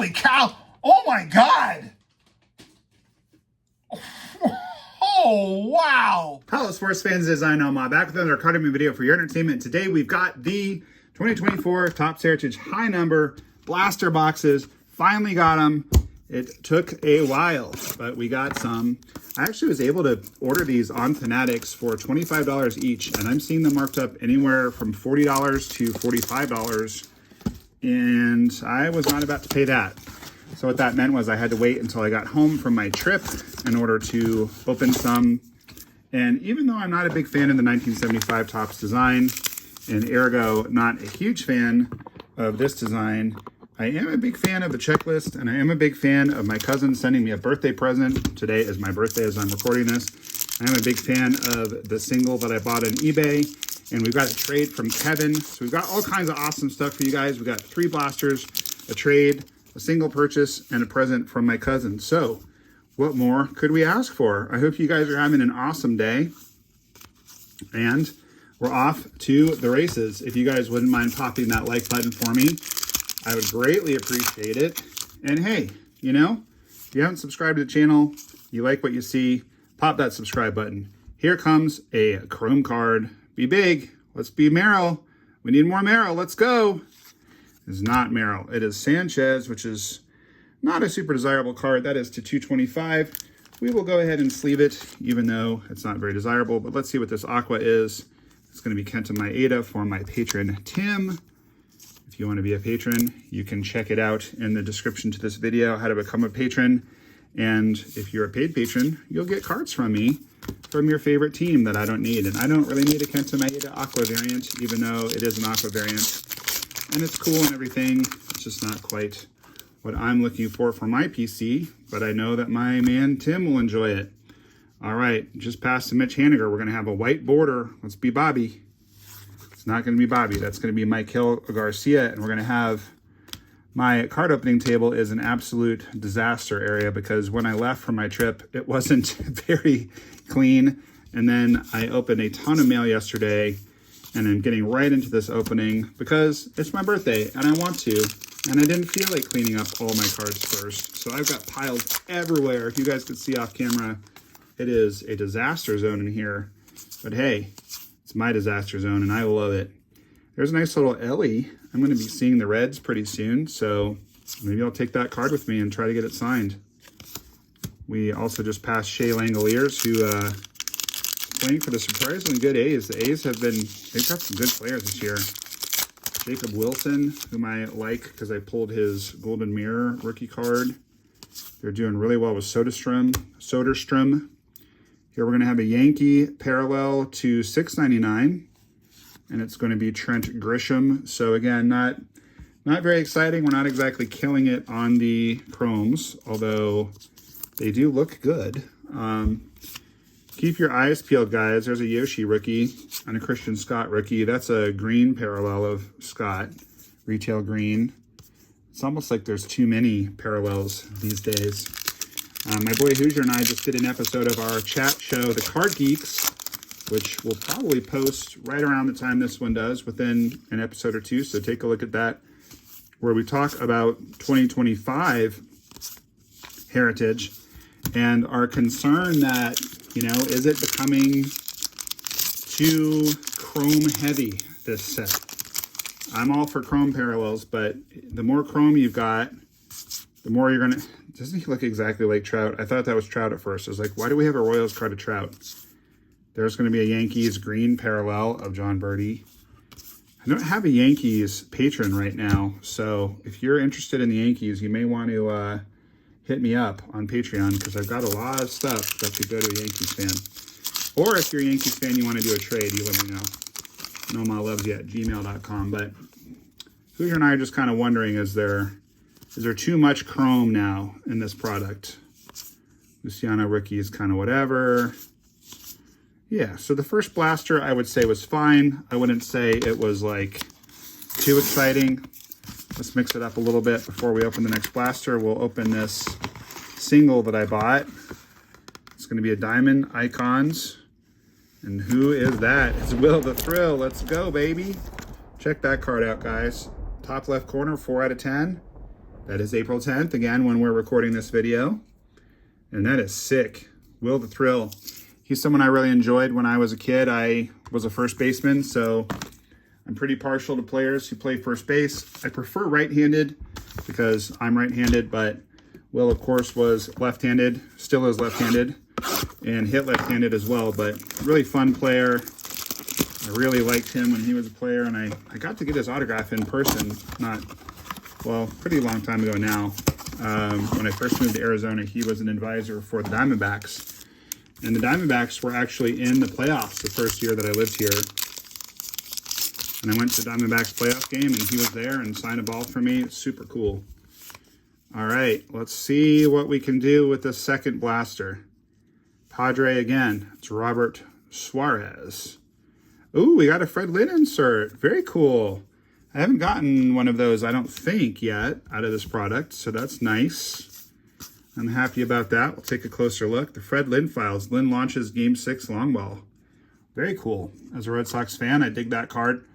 Holy cow. Oh my God. Oh, wow. Hello, sports fans. It is I, NOMAH, back with another card opening video for your entertainment. Today, we've got the 2024 Topps Heritage High Number Blaster boxes. Finally got them. It took a while, but we got some. I actually was able to order these on Fanatics for $25 each, and I'm seeing them marked up anywhere from $40 to $45, and I was not about to pay that. So what that meant was I had to wait until I got home from my trip in order to open some. And even though I'm not a big fan of the 1975 Topps design, and ergo not a huge fan of this design, I am a big fan of the checklist, and I am a big fan of my cousin sending me a birthday present. Today is my birthday as I'm recording this. I am a big fan of the single that I bought on eBay, and we've got a trade from Kevin. So we've got all kinds of awesome stuff for you guys. We've got 3 blasters, a trade, a single purchase, and a present from my cousin. So what more could we ask for? I hope you guys are having an awesome day, and we're off to the races. If you guys wouldn't mind popping that like button for me, I would greatly appreciate it. And hey, you know, if you haven't subscribed to the channel, you like what you see, pop that subscribe button. Here comes a chrome card. Be big. Let's be Merrill. We need more Merrill. Let's go. It's not Merrill. It is Sanchez, which is not a super desirable card. That is to 225. We will go ahead and sleeve it, even though it's not very desirable. But let's see what this Aqua is. It's going to be Kenta Maeda for my patron, Tim. If you want to be a patron, you can check it out in the description to this video, how to become a patron. And if you're a paid patron, you'll get cards from me from your favorite team that I don't need. And I don't really need a Kenta Maeda Aqua variant, even though it is an Aqua variant. And it's cool and everything. It's just not quite what I'm looking for my PC, but I know that my man Tim will enjoy it. All right, just past to Mitch Haniger, we're going to have a white border. Let's be Bobby. It's not going to be Bobby. That's going to be Michael Garcia, and we're going to have my card opening table is an absolute disaster area because when I left from my trip, it wasn't very clean. And then I opened a ton of mail yesterday, and I'm getting right into this opening because it's my birthday and I want to, and I didn't feel like cleaning up all my cards first. So I've got piles everywhere. If you guys could see off camera, it is a disaster zone in here, but hey, it's my disaster zone and I love it. There's a nice little Ellie. I'm going to be seeing the Reds pretty soon, so maybe I'll take that card with me and try to get it signed. We also just passed Shea Langoliers, who playing for the surprisingly good A's. The A's they've got some good players this year. Jacob Wilson, whom I like because I pulled his Golden Mirror rookie card. They're doing really well with Soderstrom. Here we're going to have a Yankee parallel to 699, and it's going to be Trent Grisham. So again, not very exciting. We're not exactly killing it on the chromes, although they do look good. Keep your eyes peeled, guys. There's a Yoshi rookie and a Christian Scott rookie. That's a green parallel of Scott, retail green. It's almost like there's too many parallels these days. My boy Hoosier and I just did an episode of our chat show, The Card Geeks, which we'll probably post right around the time this one does, within an episode or two. So take a look at that, where we talk about 2025 Heritage and our concern that, you know, is it becoming too chrome heavy, this set? I'm all for chrome parallels, but the more chrome you've got, the more you're going to... Doesn't he look exactly like Trout? I thought that was Trout at first. I was like, why do we have a Royals card of Trout? There's going to be a Yankees green parallel of John Birdie. I don't have a Yankees patron right now, so if you're interested in the Yankees, you may want to hit me up on Patreon, because I've got a lot of stuff that could go to a Yankees fan. Or if you're a Yankees fan, you want to do a trade, you let me know. NomahLovesYah@gmail.com. But Hoosier and I are just kind of wondering, is there too much chrome now in this product? Luciano rookie is kind of whatever. Yeah, so the first blaster I would say was fine. I wouldn't say it was like too exciting. Let's mix it up a little bit before we open the next blaster. We'll open this single that I bought. It's going to be a Diamond Icons. And who is that? It's Will the Thrill. Let's go, baby. Check that card out, guys. Top left corner, 4 out of 10. That is April 10th, again, when we're recording this video. And that is sick. Will the Thrill. He's someone I really enjoyed when I was a kid. I was a first baseman, so I'm pretty partial to players who play first base. I prefer right-handed because I'm right-handed, but Will, of course, was left-handed, still is left-handed, and hit left-handed as well, but really fun player. I really liked him when he was a player, and I got to get his autograph in person, pretty long time ago now. When I first moved to Arizona, he was an advisor for the Diamondbacks. And the Diamondbacks were actually in the playoffs the first year that I lived here. And I went to the Diamondbacks playoff game, and he was there and signed a ball for me. It's super cool. All right, let's see what we can do with the second blaster. Padre again. It's Robert Suarez. Ooh, we got a Fred Lynn insert. Very cool. I haven't gotten one of those, I don't think, yet out of this product, so that's nice. I'm happy about that. We'll take a closer look. The Fred Lynn files. Lynn launches Game 6 long ball. Very cool. As a Red Sox fan, I dig that card.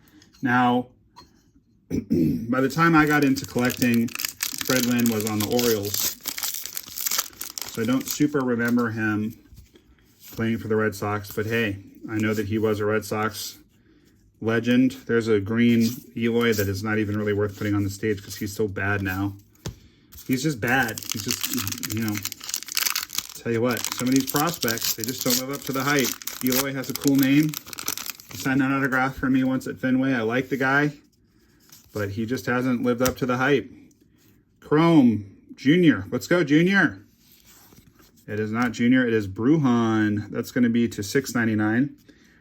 Now, by the time I got into collecting, Fred Lynn was on the Orioles. So I don't super remember him playing for the Red Sox, but hey, I know that he was a Red Sox legend. There's a green Eloy that is not even really worth putting on the stage because he's so bad now. He's just bad. He's just, tell you what, some of these prospects, they just don't live up to the hype. Eloy has a cool name. He signed an autograph for me once at Fenway. I like the guy, but he just hasn't lived up to the hype. Chrome Junior. Let's go, Junior. It is not Junior. It is Bruhan. That's going to be to $6.99.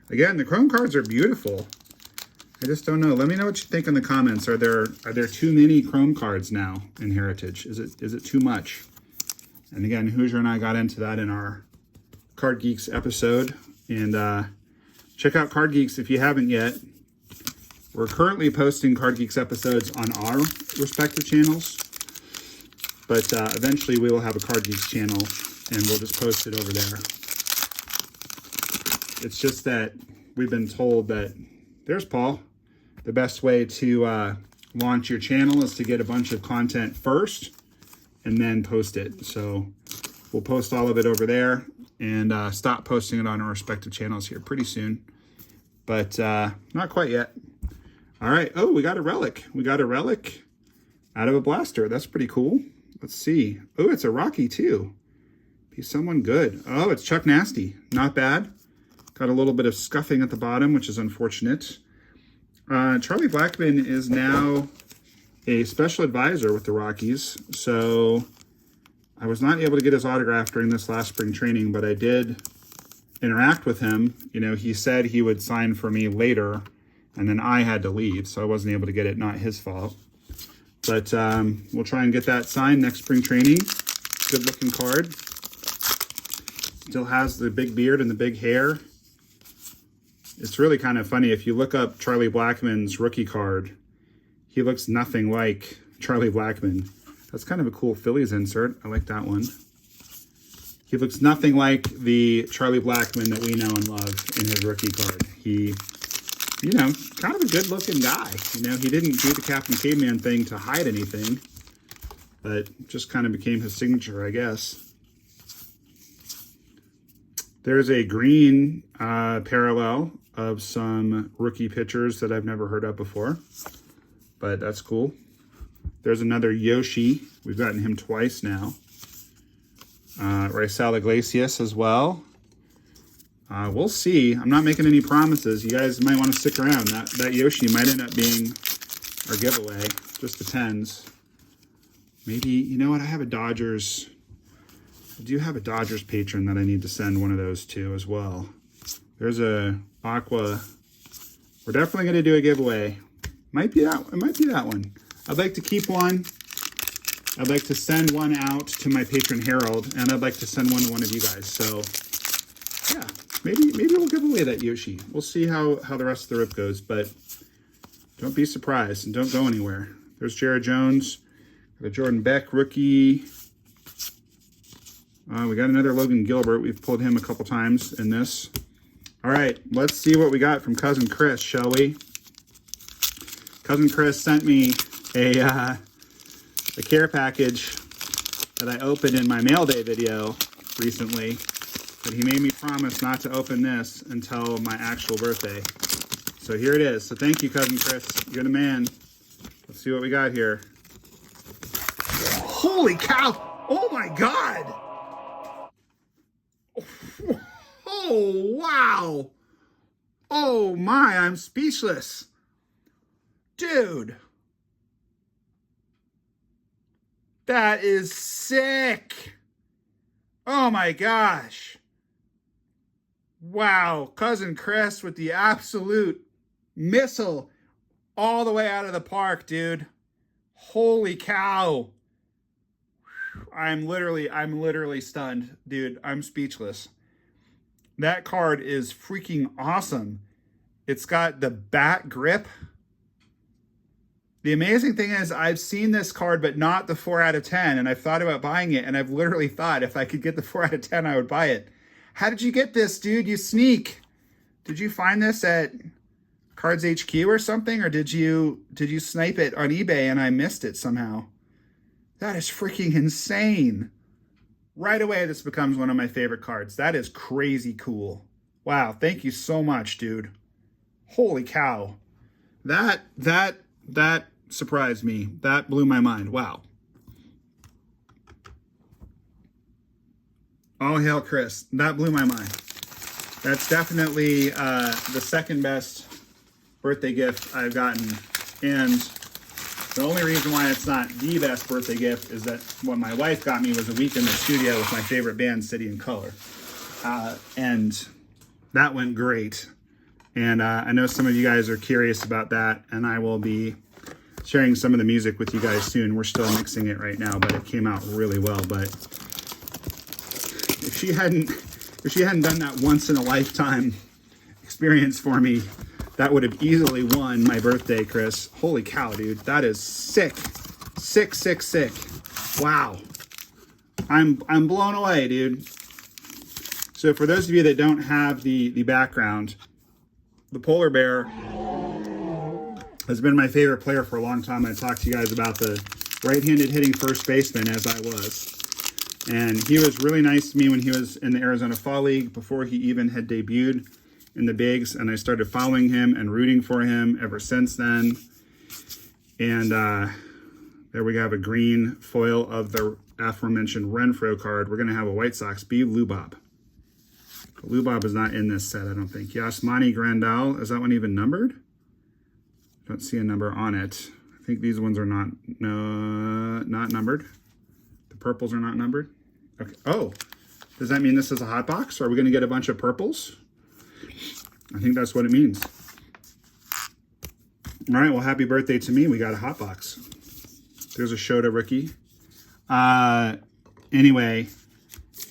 Again, the Chrome cards are beautiful. I just don't know. Let me know what you think in the comments. Are there too many Chrome cards now in Heritage? Is it too much? And again, Hoosier and I got into that in our Card Geeks episode. And check out Card Geeks if you haven't yet. We're currently posting Card Geeks episodes on our respective channels. But eventually we will have a Card Geeks channel, and we'll just post it over there. It's just that we've been told that, there's Paul, the best way to launch your channel is to get a bunch of content first and then post it. So we'll post all of it over there and stop posting it on our respective channels here pretty soon. But not quite yet. All right. Oh, we got a relic. We got a relic out of a blaster. That's pretty cool. Let's see. Oh, it's a Rocky too. Be someone good. Oh, it's Chuck Nasty. Not bad. Got a little bit of scuffing at the bottom, which is unfortunate. Charlie Blackmon is now a special advisor with the Rockies. So I was not able to get his autograph during this last spring training, but I did interact with him. He said he would sign for me later, and then I had to leave, so I wasn't able to get it. Not his fault. But we'll try and get that signed next spring training. Good looking card. Still has the big beard and the big hair. It's really kind of funny. If you look up Charlie Blackmon's rookie card, he looks nothing like Charlie Blackmon. That's kind of a cool Phillies insert. I like that one. He looks nothing like the Charlie Blackmon that we know and love in his rookie card. He, kind of a good looking guy. He didn't do the Captain Caveman thing to hide anything, but just kind of became his signature, I guess. There's a green parallel of some rookie pitchers that I've never heard of before, but that's cool. There's another Yoshi. We've gotten him twice now. Raisel Iglesias as well. We'll see. I'm not making any promises. You guys might want to stick around. That Yoshi might end up being our giveaway. Just depends. Maybe, you know what? I do have a Dodgers patron that I need to send one of those to as well. There's a Aqua. We're definitely going to do a giveaway. It might be that one. I'd like to keep one. I'd like to send one out to my patron Harold, and I'd like to send one to one of you guys. So, yeah, maybe we'll give away that Yoshi. We'll see how the rest of the rip goes, but don't be surprised and don't go anywhere. There's Jared Jones. Got a Jordan Beck rookie. We got another Logan Gilbert. We've pulled him a couple times in this. All right, let's see what we got from Cousin Chris, shall we? Cousin Chris sent me a a care package that I opened in my mail day video recently, but he made me promise not to open this until my actual birthday. So here it is. So thank you, Cousin Chris. You're the man. Let's see what we got here. Holy cow! Oh my God! Oh, wow! Oh my, I'm speechless. Dude. That is sick. Oh my gosh. Wow, Cousin Chris with the absolute missile all the way out of the park, dude. Holy cow. I'm literally stunned, dude. I'm speechless. That card is freaking awesome. It's got the bat grip. The amazing thing is I've seen this card, but not the 4 out of 10. And I've thought about buying it. And I've literally thought if I could get the 4 out of 10, I would buy it. How did you get this, dude? You sneak. Did you find this at Cards HQ or something? Or did you snipe it on eBay and I missed it somehow? That is freaking insane. Right away, this becomes one of my favorite cards. That is crazy cool. Wow, thank you so much, dude. Holy cow. That surprised me. That blew my mind. Wow. All hail Chris. That blew my mind. That's definitely the second best birthday gift I've gotten. And the only reason why it's not the best birthday gift is that what my wife got me was a week in the studio with my favorite band, City and Color. And that went great. And I know some of you guys are curious about that, and I will be sharing some of the music with you guys soon. We're still mixing it right now, but it came out really well. But if she hadn't done that once in a lifetime experience for me, that would have easily won my birthday, Chris. Holy cow, dude. That is sick. Sick, sick, sick. Wow. I'm blown away, dude. So for those of you that don't have the background, the polar bear has been my favorite player for a long time. I talked to you guys about the right-handed hitting first baseman as I was. And he was really nice to me when he was in the Arizona Fall League before he even had debuted in the bigs, and I started following him and rooting for him ever since then. And there we have a green foil of the aforementioned Renfro card. We're going to have a White Sox B. Lou Bob. Lou Bob is not in this set, I don't think. Yasmani Grandal, is that one even numbered? Don't see a number on it. I think these ones are not numbered. The purples are not numbered. Okay. Oh, does that mean this is a hot box? Are we going to get a bunch of purples? I think that's what it means. All right, well, happy birthday to me. We got a hot box. There's a Shota rookie. Anyway,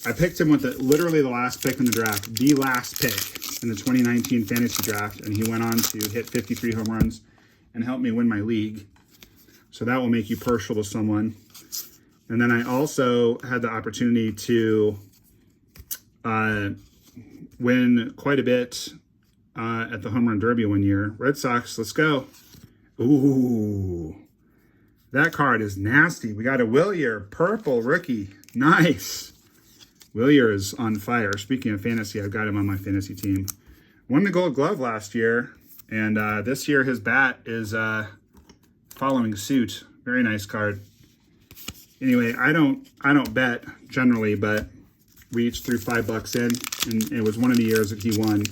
I picked him with literally the last pick in the draft, the last pick in the 2019 fantasy draft, and he went on to hit 53 home runs and help me win my league. So that will make you partial to someone. And then I also had the opportunity to win quite a bit at the Home Run Derby one year. Red Sox, let's go. Ooh, that card is nasty. We got a Willier, purple rookie. Nice. Willier is on fire. Speaking of fantasy, I've got him on my fantasy team. Won the Gold Glove last year, and this year his bat is following suit. Very nice card. Anyway, I don't bet generally, but we each threw $5 in, and it was one of the years that he won.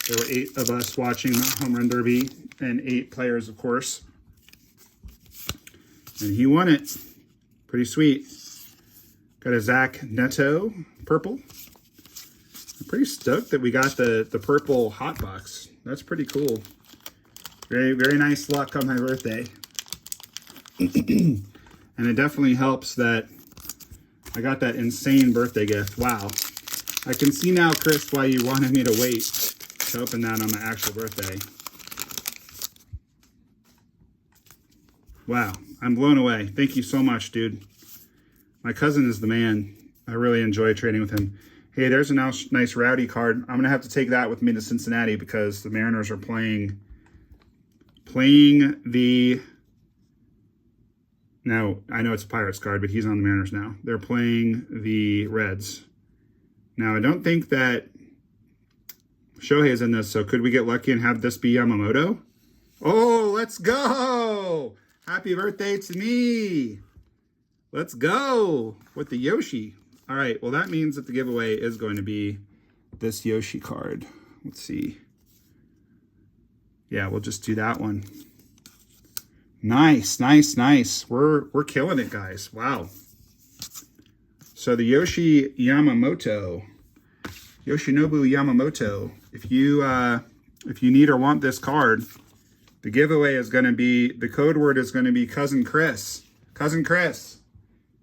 There were 8 of us watching the Home Run Derby, and 8 players, of course. And he won it. Pretty sweet. Got a Zach Neto purple. I'm pretty stoked that we got the purple hot box. That's pretty cool. Very, very nice luck on my birthday. And it definitely helps that I got that insane birthday gift. Wow. I can see now, Chris, why you wanted me to wait to open that on my actual birthday. Wow. I'm blown away. Thank you so much, dude. My cousin is the man. I really enjoy trading with him. Hey, there's a nice Rowdy card. I'm going to have to take that with me to Cincinnati because the Mariners are playing the Now, I know it's a Pirates card, but he's on the Mariners now. They're playing the Reds. Now, I don't think that Shohei is in this, so could we get lucky and have this be Yamamoto? Oh, let's go! Happy birthday to me! Let's go with the Yoshi. All right, well, that means that the giveaway is going to be this Yoshi card. Let's see. Yeah, we'll just do that one. Nice, nice, nice. We're killing it, guys. Wow. So the Yoshinobu Yamamoto. If you need or want this card, the giveaway is going to be, the code word is going to be Cousin Chris. Cousin Chris.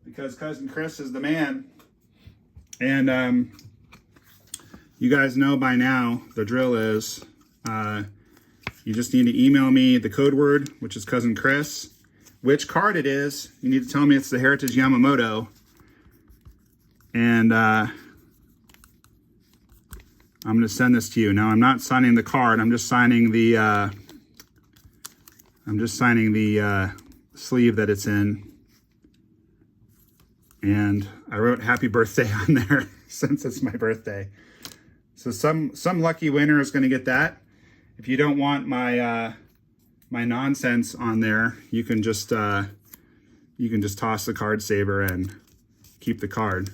Because Cousin Chris is the man. And you guys know by now, the drill is, you just need to email me the code word, which is Cousin Chris, which card it is. You need to tell me it's the Heritage Yamamoto. And I'm going to send this to you. Now, I'm not signing the card. I'm just signing the sleeve that it's in. And I wrote happy birthday on there since it's my birthday. So some lucky winner is going to get that. If you don't want my my nonsense on there, you can just toss the card saver and keep the card.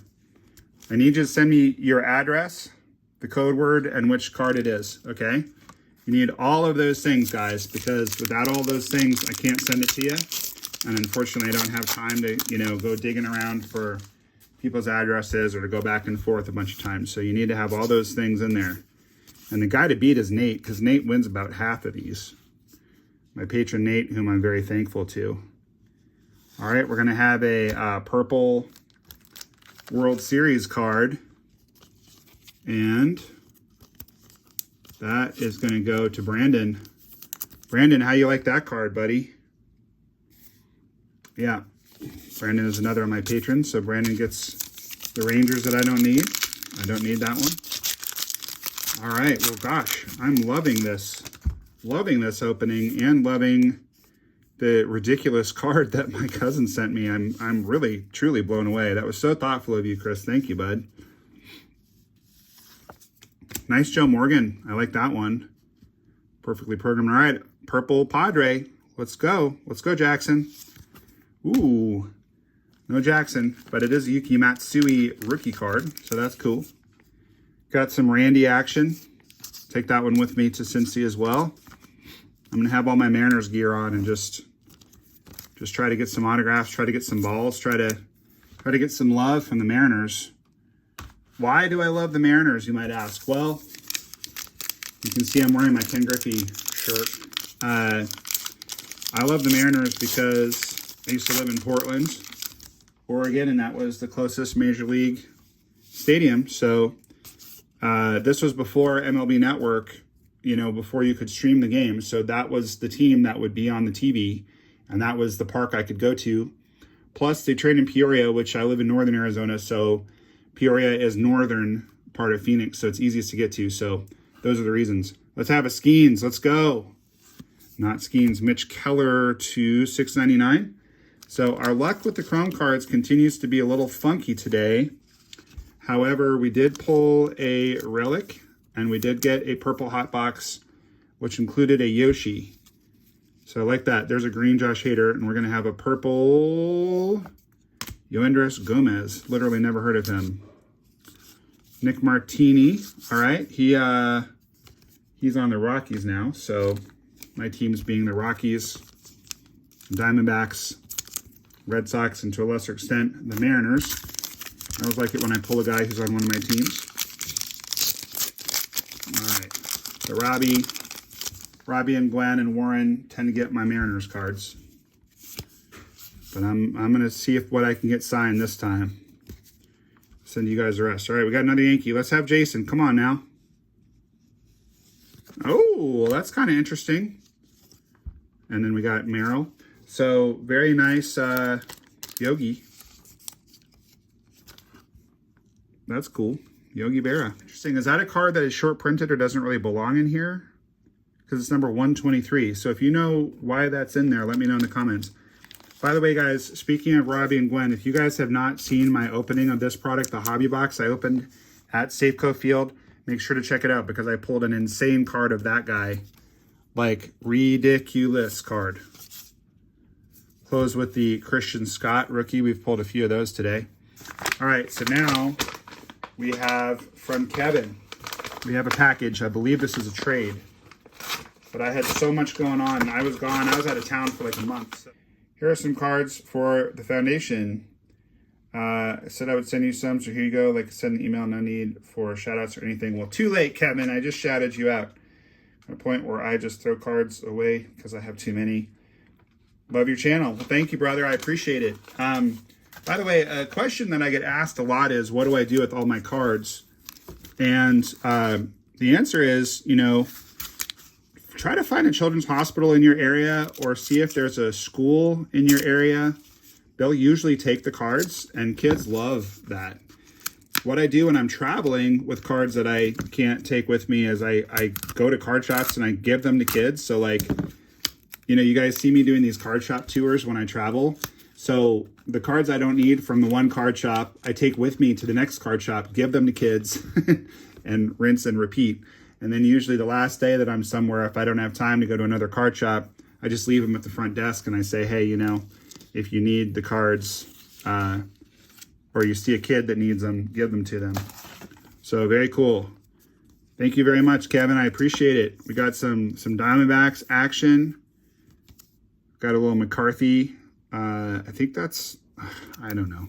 I need you to send me your address, the code word, and which card it is, okay? You need all of those things, guys, because without all those things, I can't send it to you. And unfortunately, I don't have time to, go digging around for people's addresses or to go back and forth a bunch of times. So you need to have all those things in there. And the guy to beat is Nate, because Nate wins about half of these. My patron Nate, whom I'm very thankful to. All right, we're going to have a purple World Series card. And that is going to go to Brandon. Brandon, how you like that card, buddy? Yeah, Brandon is another of my patrons, so Brandon gets the Rangers that I don't need. I don't need that one. All right, well, gosh, I'm loving this opening and loving the ridiculous card that my cousin sent me. I'm really, truly blown away. That was so thoughtful of you, Chris. Thank you, bud. Nice Joe Morgan. I like that one. Perfectly programmed. All right, purple Padre. Let's go. Let's go, Jackson. Ooh, no Jackson, but it is a Yuki Matsui rookie card, so that's cool. Got some Randy action. Take that one with me to Cincy as well. I'm going to have all my Mariners gear on and just try to get some autographs, try to get some balls, try to get some love from the Mariners. Why do I love the Mariners, you might ask? Well, you can see I'm wearing my Ken Griffey shirt. I love the Mariners because I used to live in Portland, Oregon, and that was the closest major league stadium. So this was before MLB Network, before you could stream the game. So that was the team that would be on the TV, and that was the park I could go to. Plus, they train in Peoria, which I live in northern Arizona, so Peoria is northern part of Phoenix, so it's easiest to get to. So those are the reasons. Let's have a Skeens. Let's go. Not Skeens. Mitch Keller to $6.99. So our luck with the Chrome cards continues to be a little funky today. However, we did pull a Relic, and we did get a purple hot box, which included a Yoshi. So I like that. There's a green Josh Hader, and we're going to have a purple Yoendris Gomez. Literally never heard of him. Nick Martini. All right. He's on the Rockies now. So my team's being the Rockies, Diamondbacks, Red Sox, and to a lesser extent, the Mariners. I always like it when I pull a guy who's on one of my teams. All right. So Robbie and Glenn and Warren tend to get my Mariners cards. But I'm going to see what I can get signed this time. Send you guys the rest. All right, we got another Yankee. Let's have Jason. Come on now. Oh, that's kind of interesting. And then we got Merrill. So, very nice Yogi. That's cool. Yogi Berra. Interesting. Is that a card that is short printed or doesn't really belong in here? Because it's number 123. So if you know why that's in there, let me know in the comments. By the way, guys, speaking of Robbie and Gwen, if you guys have not seen my opening of this product, the hobby box I opened at Safeco Field, make sure to check it out because I pulled an insane card of that guy. Like, ridiculous card. Close with the Christian Scott rookie. We've pulled a few of those today. All right, so now we have from Kevin. We have a package. I believe this is a trade. But I had so much going on. I was gone. I was out of town for like a month. So here are some cards for the foundation. I said I would send you some, so here you go. Like, send an email, no need for shout outs or anything. Well, too late, Kevin. I just shouted you out. At a point where I just throw cards away because I have too many. Love your channel. Well, thank you, brother. I appreciate it. By the way, a question that I get asked a lot is, what do I do with all my cards? And the answer is, you know, try to find a children's hospital in your area or see if there's a school in your area. They'll usually take the cards, and kids love that. What I do when I'm traveling with cards that I can't take with me is I go to card shops and I give them to kids. So, like, you know, you guys see me doing these card shop tours when I travel. So the cards I don't need from the one card shop, I take with me to the next card shop, give them to kids, and rinse and repeat. And then usually the last day that I'm somewhere, if I don't have time to go to another card shop, I just leave them at the front desk and I say, hey, you know, if you need the cards, or you see a kid that needs them, give them to them. So very cool. Thank you very much, Kevin. I appreciate it. We got some Diamondbacks action. Got a little McCarthy. I think that's, I don't know.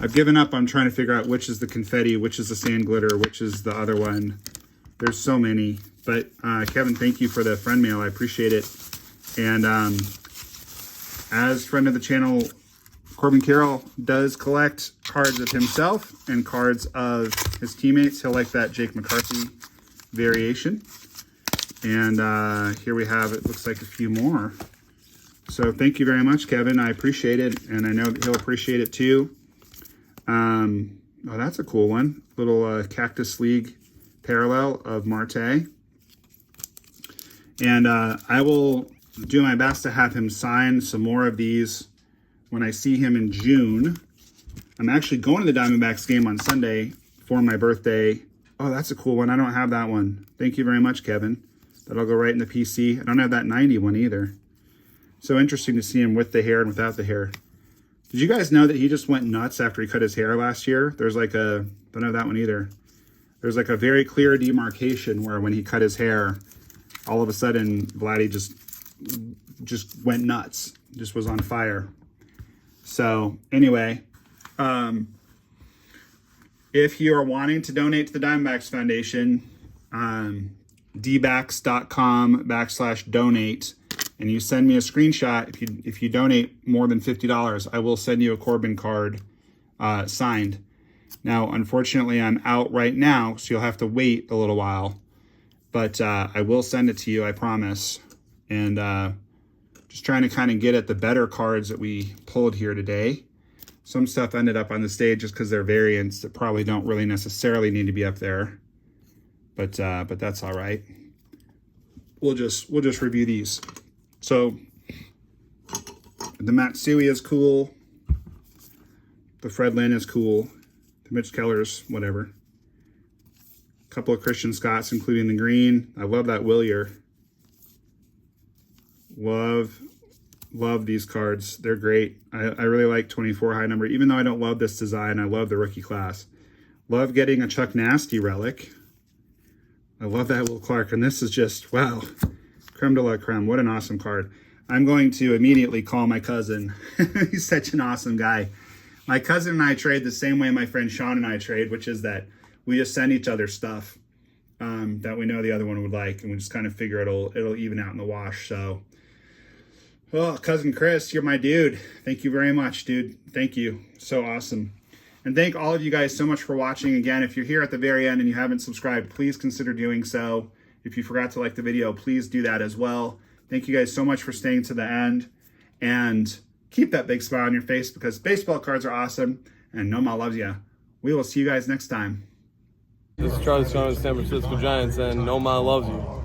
I've given up on trying to figure out which is the confetti, which is the sand glitter, which is the other one. There's so many. But Kevin, thank you for the friend mail. I appreciate it. And as friend of the channel, Corbin Carroll does collect cards of himself and cards of his teammates. He'll like that Jake McCarthy variation. And here we have, it looks like a few more. So thank you very much, Kevin. I appreciate it. And I know that he'll appreciate it too. Oh, that's a cool one. Little Cactus League parallel of Marte. And I will do my best to have him sign some more of these when I see him in June. I'm actually going to the Diamondbacks game on Sunday for my birthday. Oh, that's a cool one. I don't have that one. Thank you very much, Kevin. That'll go right in the PC. I don't have that 90 one either. So interesting to see him with the hair and without the hair. Did you guys know that he just went nuts after he cut his hair last year? There's like a, don't have that one either. There's like a very clear demarcation where when he cut his hair, all of a sudden Vladdy just went nuts, just was on fire. So anyway, if you are wanting to donate to the Diamondbacks Foundation, dbacks.com/donate, and you send me a screenshot, if you donate more than $50, I will send you a Corbin card signed. Now, unfortunately, I'm out right now, so you'll have to wait a little while. But I will send it to you, I promise. And just trying to kind of get at the better cards that we pulled here today. Some stuff ended up on the stage just because they're variants that probably don't really necessarily need to be up there. But that's all right. We'll just review these. So the Matsui is cool. The Fred Lynn is cool. The Mitch Keller's whatever. A couple of Christian Scotts, including the green. I love that Willier. Love these cards. They're great. I really like 24 high number. Even though I don't love this design, I love the rookie class. Love getting a Chuck Nasty relic. I love that Will Clark. And this is just, wow. Creme de la creme. What an awesome card. I'm going to immediately call my cousin. He's such an awesome guy. My cousin and I trade the same way my friend Shawn and I trade, which is that we just send each other stuff that we know the other one would like, and we just kind of figure it'll even out in the wash. So, well, cousin Chris, you're my dude. Thank you very much, dude. Thank you. So awesome. And thank all of you guys so much for watching. Again, if you're here at the very end and you haven't subscribed, please consider doing so. If you forgot to like the video, please do that as well. Thank you guys so much for staying to the end. And keep that big smile on your face because baseball cards are awesome. And NOMAH loves ya. We will see you guys next time. This is Charlie Shawn of the San Francisco Giants, and NOMAH loves you.